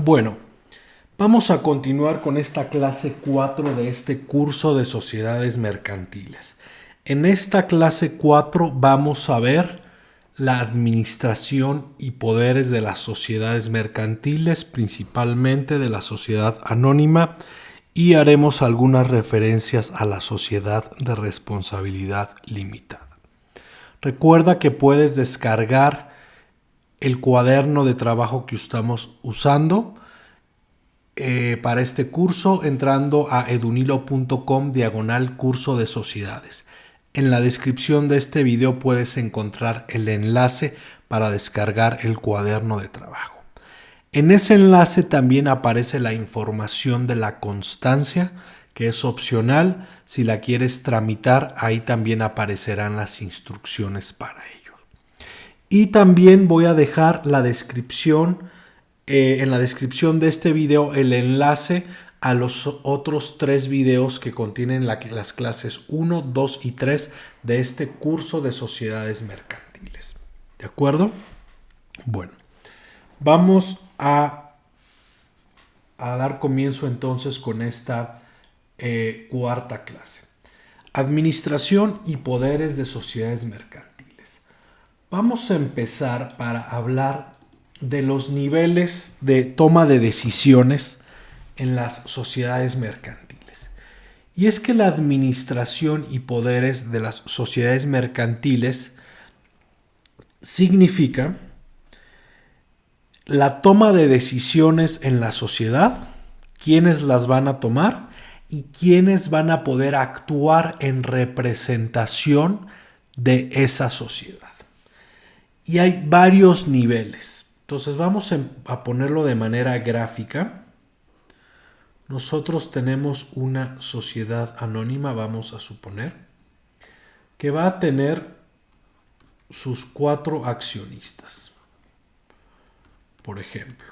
Bueno, vamos a continuar con esta clase 4 de este curso de sociedades mercantiles. En esta clase 4 vamos a ver la administración y poderes de las sociedades mercantiles, principalmente de la sociedad anónima, y haremos algunas referencias a la sociedad de responsabilidad limitada. Recuerda que puedes descargar el cuaderno de trabajo que estamos usando para este curso entrando a edunilo.com/curso de sociedades. En la descripción de este video puedes encontrar el enlace para descargar el cuaderno de trabajo. En ese enlace también aparece la información de la constancia, que es opcional. Si la quieres tramitar, ahí también aparecerán las instrucciones para ello. Y también voy a dejar la descripción, en la descripción de este video, el enlace a los otros 3 videos que contienen las clases 1, 2 y 3 de este curso de sociedades mercantiles. ¿De acuerdo? Bueno, vamos a dar comienzo entonces con esta cuarta clase. Administración y poderes de sociedades mercantiles. Vamos a empezar para hablar de los niveles de toma de decisiones en las sociedades mercantiles. Y es que la administración y poderes de las sociedades mercantiles significa la toma de decisiones en la sociedad, quiénes las van a tomar y quiénes van a poder actuar en representación de esa sociedad. Y hay varios niveles. Entonces vamos a ponerlo de manera gráfica. Nosotros tenemos una sociedad anónima, vamos a suponer, que va a tener sus 4 accionistas. Por ejemplo,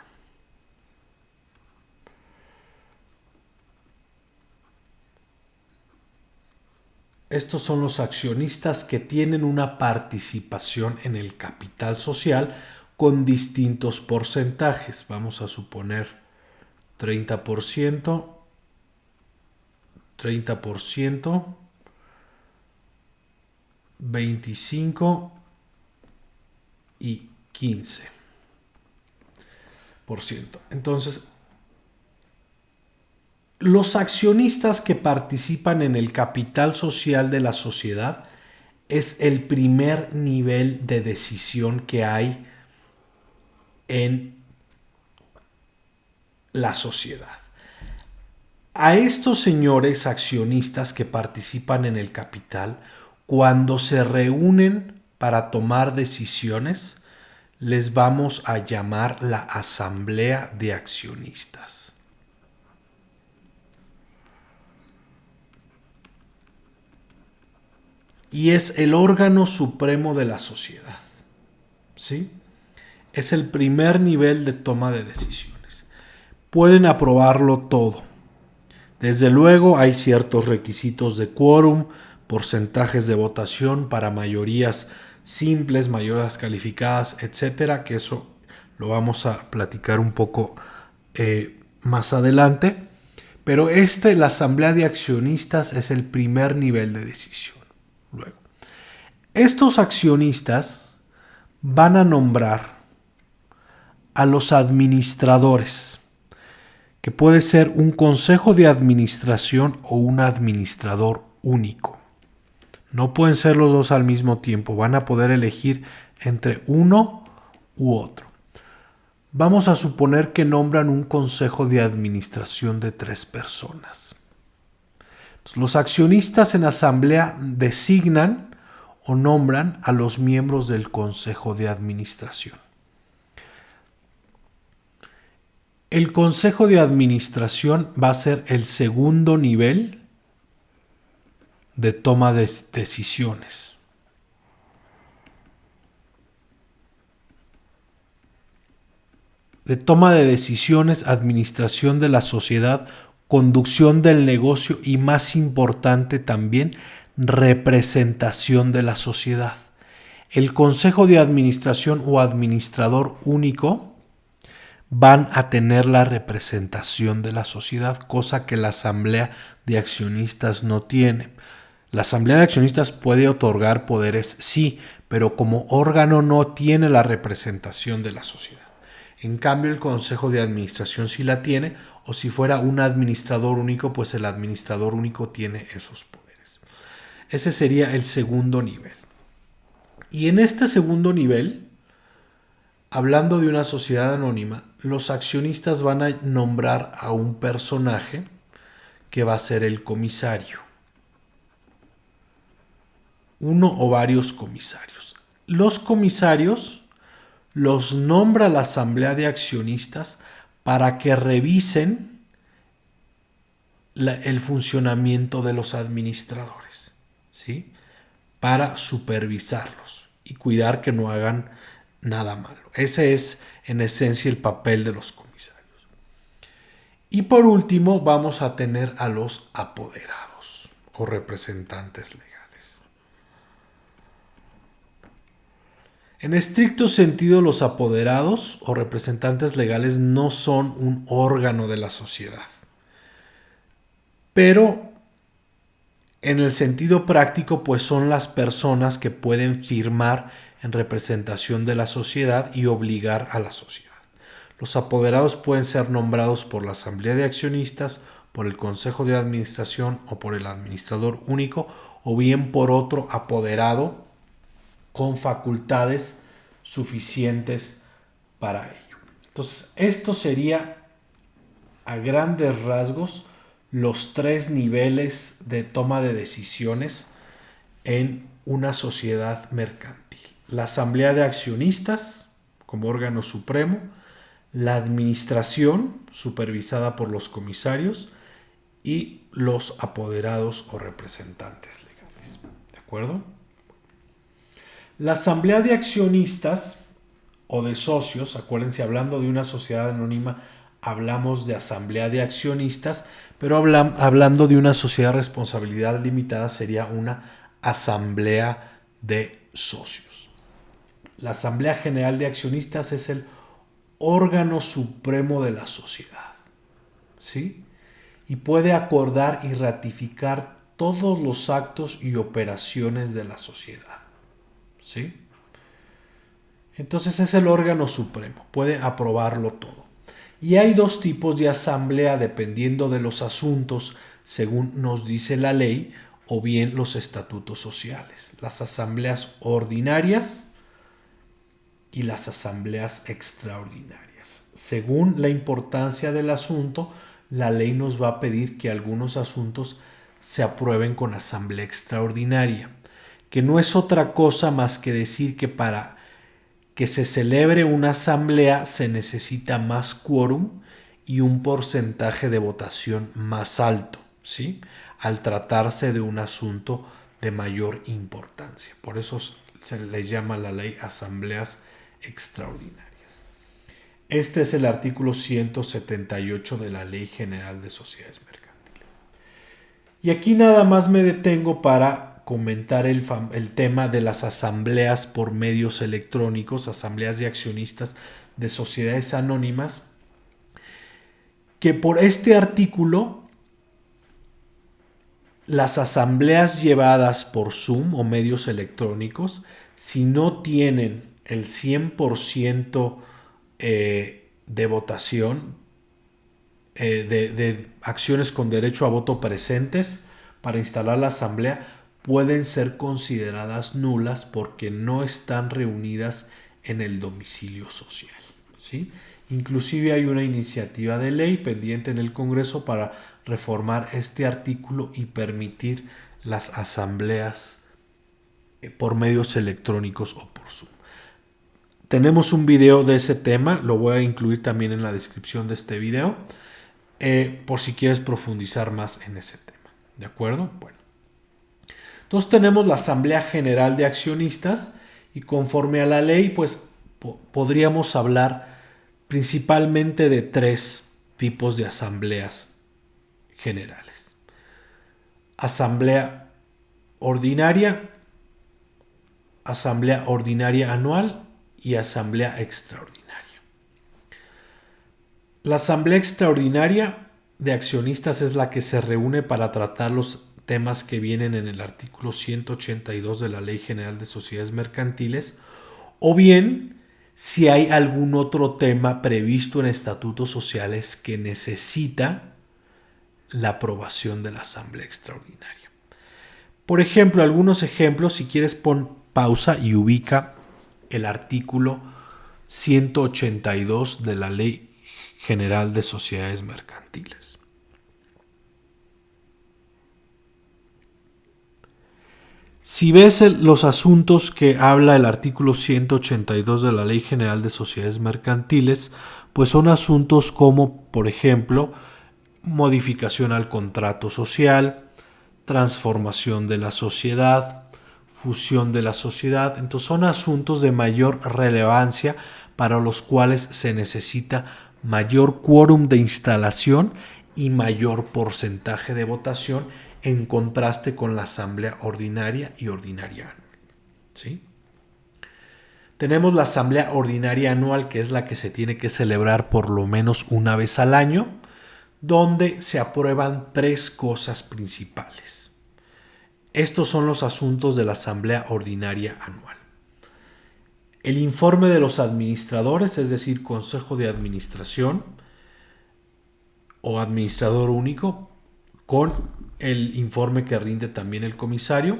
estos son los accionistas que tienen una participación en el capital social con distintos porcentajes. Vamos a suponer 30%, 25% y 15%. Entonces, los accionistas que participan en el capital social de la sociedad es el primer nivel de decisión que hay en la sociedad. A estos señores accionistas que participan en el capital, cuando se reúnen para tomar decisiones, les vamos a llamar la asamblea de accionistas. Y es el órgano supremo de la sociedad. ¿Sí? Es el primer nivel de toma de decisiones. Pueden aprobarlo todo. Desde luego hay ciertos requisitos de quórum, porcentajes de votación para mayorías simples, mayorías calificadas, etcétera, que eso lo vamos a platicar un poco más adelante. Pero la asamblea de accionistas es el primer nivel de decisión. Luego, estos accionistas van a nombrar a los administradores, que puede ser un consejo de administración o un administrador único. No pueden ser los dos al mismo tiempo, van a poder elegir entre uno u otro. Vamos a suponer que nombran un consejo de administración de 3 personas. Entonces, los accionistas en asamblea designan o nombran a los miembros del consejo de administración. El consejo de administración va a ser el segundo nivel de toma de decisiones. De toma de decisiones, administración de la sociedad, conducción del negocio y, más importante también, representación de la sociedad. El consejo de administración o administrador único van a tener la representación de la sociedad, cosa que la asamblea de accionistas no tiene. La asamblea de accionistas puede otorgar poderes, sí, pero como órgano no tiene la representación de la sociedad. En cambio, el consejo de administración sí la tiene, o si fuera un administrador único, pues el administrador único tiene esos poderes. Ese sería el segundo nivel. Y en este segundo nivel, hablando de una sociedad anónima, los accionistas van a nombrar a un personaje que va a ser el comisario. Uno o varios comisarios. Los comisarios los nombra la asamblea de accionistas para que revisen el funcionamiento de los administradores, ¿sí? Para supervisarlos y cuidar que no hagan nada malo. Ese es en esencia el papel de los comisarios. Y por último vamos a tener a los apoderados o representantes legales. En estricto sentido, los apoderados o representantes legales no son un órgano de la sociedad. Pero en el sentido práctico, pues son las personas que pueden firmar en representación de la sociedad y obligar a la sociedad. Los apoderados pueden ser nombrados por la asamblea de accionistas, por el consejo de administración o por el administrador único, o bien por otro apoderado con facultades suficientes para ello. Entonces, esto sería a grandes rasgos los 3 niveles de toma de decisiones en una sociedad mercantil. La asamblea de accionistas como órgano supremo, la administración supervisada por los comisarios y los apoderados o representantes legales. ¿De acuerdo? La asamblea de accionistas o de socios, acuérdense, hablando de una sociedad anónima, hablamos de asamblea de accionistas, pero hablando de una sociedad de responsabilidad limitada sería una asamblea de socios. La asamblea general de accionistas es el órgano supremo de la sociedad, ¿sí? Y puede acordar y ratificar todos los actos y operaciones de la sociedad, ¿sí? Entonces es el órgano supremo, puede aprobarlo todo. Y hay 2 tipos de asamblea dependiendo de los asuntos, según nos dice la ley, o bien los estatutos sociales. Las asambleas ordinarias y las asambleas extraordinarias. Según la importancia del asunto, la ley nos va a pedir que algunos asuntos se aprueben con asamblea extraordinaria, que no es otra cosa más que decir que para que se celebre una asamblea se necesita más quórum y un porcentaje de votación más alto, ¿sí? Al tratarse de un asunto de mayor importancia. Por eso se le llama la ley asambleas extraordinarias. Este es el artículo 178 de la Ley General de Sociedades Mercantiles. Y aquí nada más me detengo para comentar el tema de las asambleas por medios electrónicos, asambleas de accionistas de sociedades anónimas, que por este artículo las asambleas llevadas por Zoom o medios electrónicos, si no tienen el 100% de votación, de acciones con derecho a voto presentes para instalar la asamblea, pueden ser consideradas nulas porque no están reunidas en el domicilio social, ¿sí? Inclusive hay una iniciativa de ley pendiente en el Congreso para reformar este artículo y permitir las asambleas por medios electrónicos o por Zoom. Tenemos un video de ese tema, lo voy a incluir también en la descripción de este video, por si quieres profundizar más en ese tema. ¿De acuerdo? Bueno. Entonces tenemos la Asamblea General de Accionistas y conforme a la ley, pues podríamos hablar principalmente de 3 tipos de asambleas generales. Asamblea ordinaria anual y asamblea extraordinaria. La asamblea extraordinaria de accionistas es la que se reúne para tratar los temas que vienen en el artículo 182 de la Ley General de Sociedades Mercantiles, o bien si hay algún otro tema previsto en estatutos sociales que necesita la aprobación de la asamblea extraordinaria. Por ejemplo, algunos ejemplos, si quieres pon pausa y ubica el artículo 182 de la Ley General de Sociedades Mercantiles. Si ves los asuntos que habla el artículo 182 de la Ley General de Sociedades Mercantiles, pues son asuntos como, por ejemplo, modificación al contrato social, transformación de la sociedad, fusión de la sociedad. Entonces son asuntos de mayor relevancia para los cuales se necesita mayor quórum de instalación y mayor porcentaje de votación en contraste con la asamblea ordinaria y ordinaria anual. ¿Sí? Tenemos la asamblea ordinaria anual, que es la que se tiene que celebrar por lo menos una vez al año, donde se aprueban 3 cosas principales. Estos son los asuntos de la asamblea ordinaria anual. El informe de los administradores, es decir, consejo de administración o administrador único, con el informe que rinde también el comisario.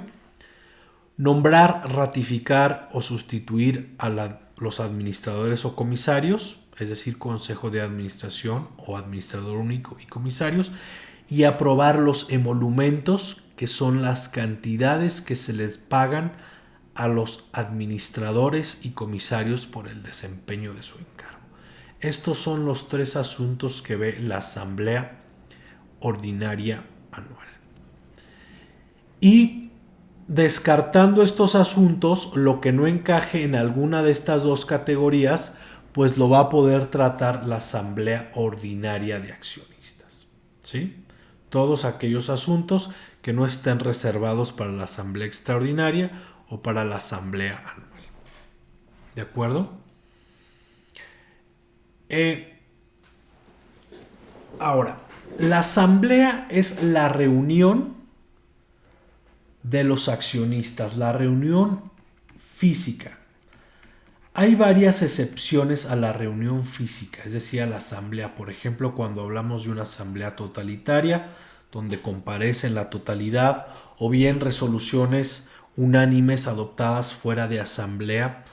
Nombrar, ratificar o sustituir a los administradores o comisarios, es decir, consejo de administración o administrador único y comisarios, y aprobar los emolumentos, que son las cantidades que se les pagan a los administradores y comisarios por el desempeño de su encargo. Estos son los 3 asuntos que ve la asamblea ordinaria anual. Y descartando estos asuntos, lo que no encaje en alguna de estas 2 categorías, pues lo va a poder tratar la asamblea ordinaria de accionistas. ¿Sí? Todos aquellos asuntos que no estén reservados para la asamblea extraordinaria o para la asamblea anual. ¿De acuerdo? Ahora, la asamblea es la reunión de los accionistas, la reunión física. Hay varias excepciones a la reunión física, es decir, a la asamblea. Por ejemplo, cuando hablamos de una asamblea totalitaria, donde comparecen la totalidad, o bien resoluciones unánimes adoptadas fuera de asamblea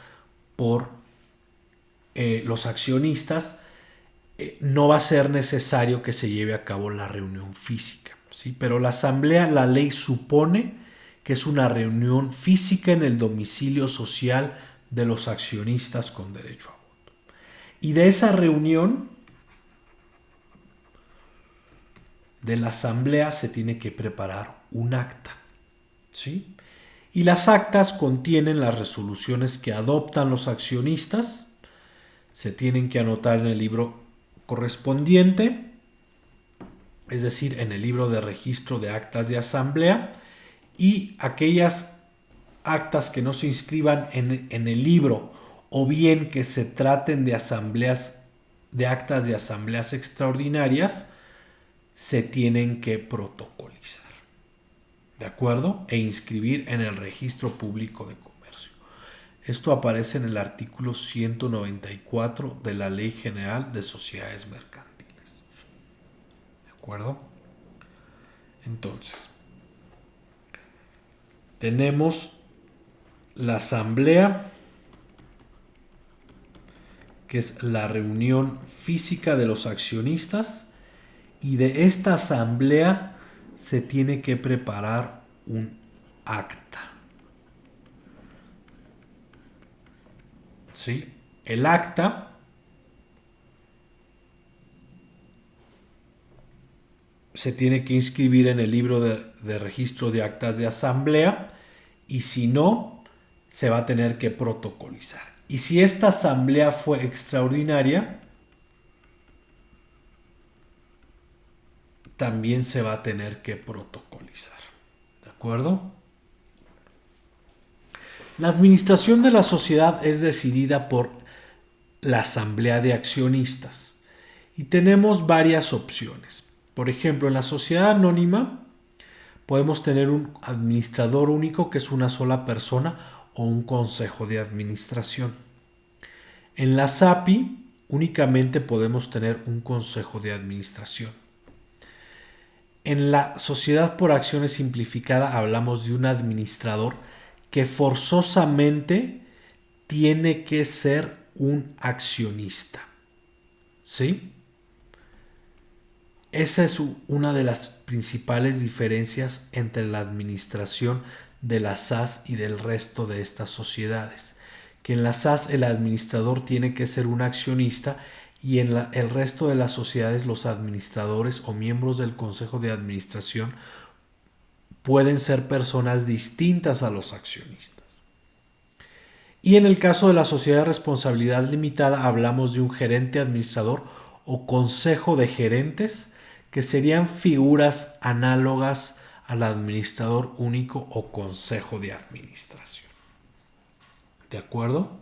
por los accionistas, no va a ser necesario que se lleve a cabo la reunión física, ¿sí? Pero la asamblea, la ley supone que es una reunión física en el domicilio social de los accionistas con derecho a voto. Y de esa reunión de la asamblea se tiene que preparar un acta, ¿sí? Y las actas contienen las resoluciones que adoptan los accionistas, se tienen que anotar en el libro correspondiente, es decir, en el libro de registro de actas de asamblea, y aquellas actas que no se inscriban en el libro o bien que se traten de asambleas, de actas de asambleas extraordinarias, se tienen que protocolizar, ¿de acuerdo? E inscribir en el registro público de comercio. Esto aparece en el artículo 194 de la Ley General de Sociedades Mercantiles. ¿De acuerdo? Entonces, tenemos la asamblea, que es la reunión física de los accionistas, y de esta asamblea se tiene que preparar un acta. ¿Sí? El acta se tiene que inscribir en el libro de registro de actas de asamblea, y si no, se va a tener que protocolizar. Y si esta asamblea fue extraordinaria, también se va a tener que protocolizar. ¿De acuerdo? La administración de la sociedad es decidida por la asamblea de accionistas Y tenemos varias opciones. Por ejemplo, en la sociedad anónima podemos tener un administrador único, que es una sola persona, o un consejo de administración. En la SAPI únicamente podemos tener un consejo de administración. En la sociedad por acciones simplificada hablamos de un administrador que forzosamente tiene que ser un accionista. ¿Sí? Esa es una de las principales diferencias entre la administración de la SAS y del resto de estas sociedades. Que en la SAS el administrador tiene que ser un accionista y en el resto de las sociedades los administradores o miembros del consejo de administración pueden ser personas distintas a los accionistas. Y en el caso de la sociedad de responsabilidad limitada hablamos de un gerente administrador o consejo de gerentes, que serían figuras análogas al administrador único o consejo de administración. ¿De acuerdo?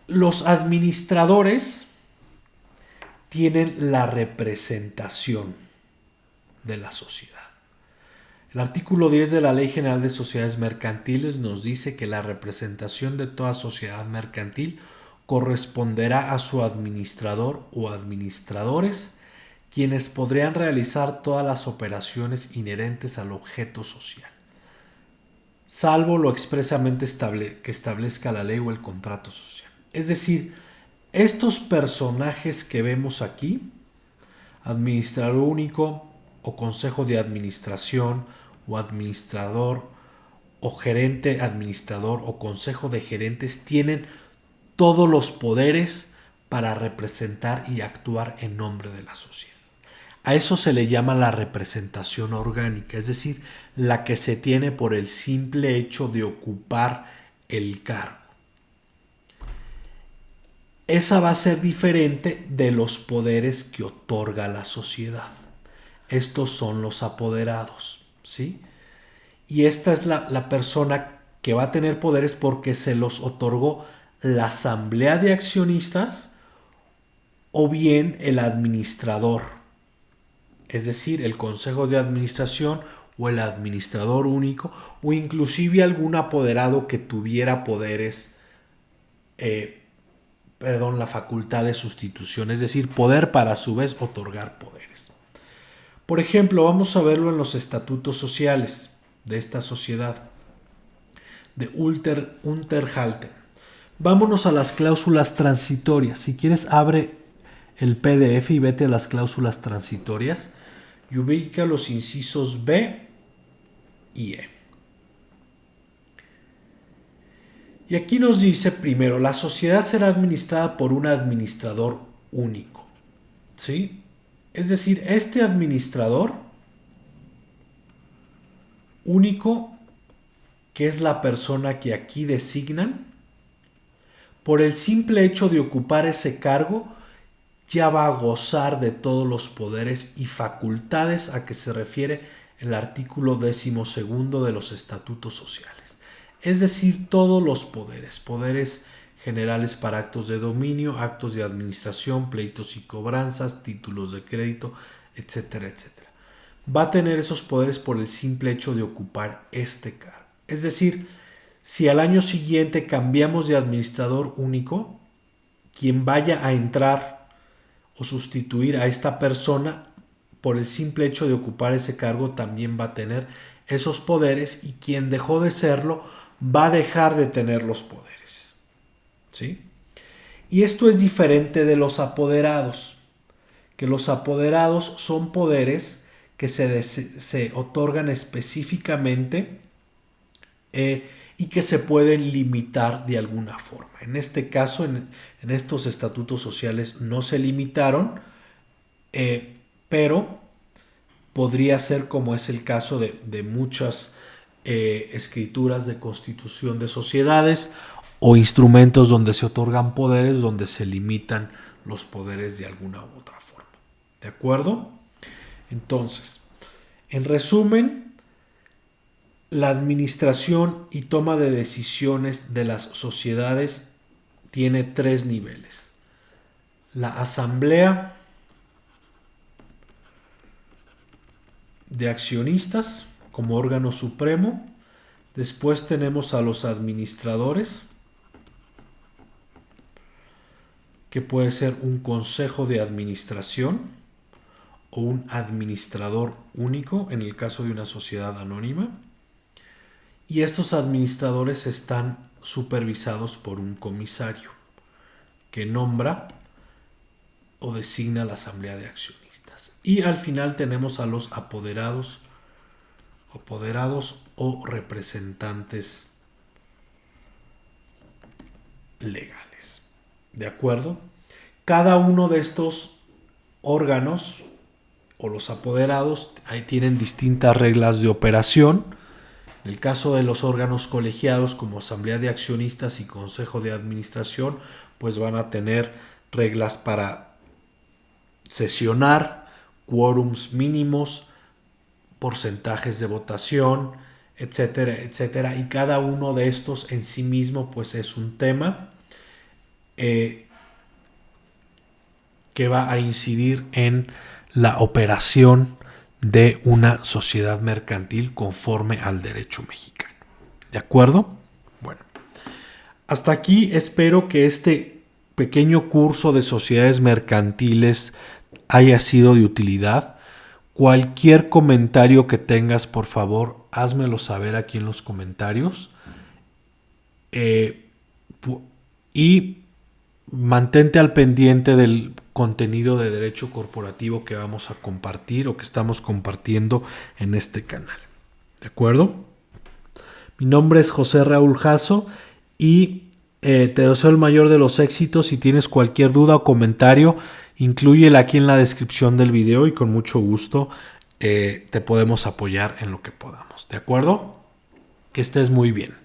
Los administradores tienen la representación de la sociedad. El artículo 10 de la Ley General de Sociedades Mercantiles nos dice que la representación de toda sociedad mercantil corresponderá a su administrador o administradores, quienes podrían realizar todas las operaciones inherentes al objeto social, salvo lo expresamente que establezca la ley o el contrato social. Es decir, estos personajes que vemos aquí, administrador único o consejo de administración o administrador o gerente administrador o consejo de gerentes, tienen todos los poderes para representar y actuar en nombre de la sociedad. A eso se le llama la representación orgánica, es decir, la que se tiene por el simple hecho de ocupar el cargo. Esa va a ser diferente de los poderes que otorga la sociedad. Estos son los apoderados, ¿sí? Y esta es la persona que va a tener poderes porque se los otorgó la asamblea de accionistas o bien el administrador, es decir, el consejo de administración o el administrador único, o inclusive algún apoderado que tuviera poderes, la facultad de sustitución, es decir, poder para a su vez otorgar poderes. Por ejemplo, vamos a verlo en los estatutos sociales de esta sociedad de Unterhalten. Vámonos a las cláusulas transitorias. Si quieres, abre el PDF y vete a las cláusulas transitorias y ubica los incisos B y E. Y aquí nos dice primero, la sociedad será administrada por un administrador único. ¿Sí? Es decir, este administrador único, que es la persona que aquí designan, por el simple hecho de ocupar ese cargo, ya va a gozar de todos los poderes y facultades a que se refiere el artículo 12º de los estatutos sociales. Es decir, todos los poderes, poderes generales para actos de dominio, actos de administración, pleitos y cobranzas, títulos de crédito, etcétera, etcétera. Va a tener esos poderes por el simple hecho de ocupar este cargo. Es decir, si al año siguiente cambiamos de administrador único, quien vaya a entrar o sustituir a esta persona, por el simple hecho de ocupar ese cargo, también va a tener esos poderes, y quien dejó de serlo va a dejar de tener los poderes. ¿Sí? Y esto es diferente de los apoderados, que los apoderados son poderes que se otorgan específicamente y que se pueden limitar de alguna forma. En este caso, en estos estatutos sociales no se limitaron, pero podría ser como es el caso de muchas escrituras de constitución de sociedades o instrumentos donde se otorgan poderes, donde se limitan los poderes de alguna u otra forma. ¿De acuerdo? Entonces, en resumen, La administración y toma de decisiones de las sociedades tiene 3 niveles. La asamblea de accionistas como órgano supremo. Después tenemos a los administradores, que puede ser un consejo de administración o un administrador único en el caso de una sociedad anónima. Y estos administradores están supervisados por un comisario que nombra o designa la asamblea de accionistas. Y al final tenemos a los apoderados o representantes legales. ¿De acuerdo? Cada uno de estos órganos o los apoderados ahí tienen distintas reglas de operación. En el caso de los órganos colegiados como asamblea de accionistas y consejo de administración, pues van a tener reglas para sesionar, quórums mínimos, porcentajes de votación, etcétera, etcétera. Y cada uno de estos en sí mismo pues es un tema que va a incidir en la operación de una sociedad mercantil conforme al derecho mexicano. ¿De acuerdo? Bueno, hasta aquí espero que este pequeño curso de sociedades mercantiles haya sido de utilidad. Cualquier comentario que tengas, por favor, házmelo saber aquí en los comentarios. Y mantente al pendiente del contenido de derecho corporativo que vamos a compartir o que estamos compartiendo en este canal. ¿De acuerdo? Mi nombre es José Raúl Jasso y te deseo el mayor de los éxitos. Si tienes cualquier duda o comentario, inclúyela aquí en la descripción del video y con mucho gusto te podemos apoyar en lo que podamos. ¿De acuerdo? Que estés muy bien.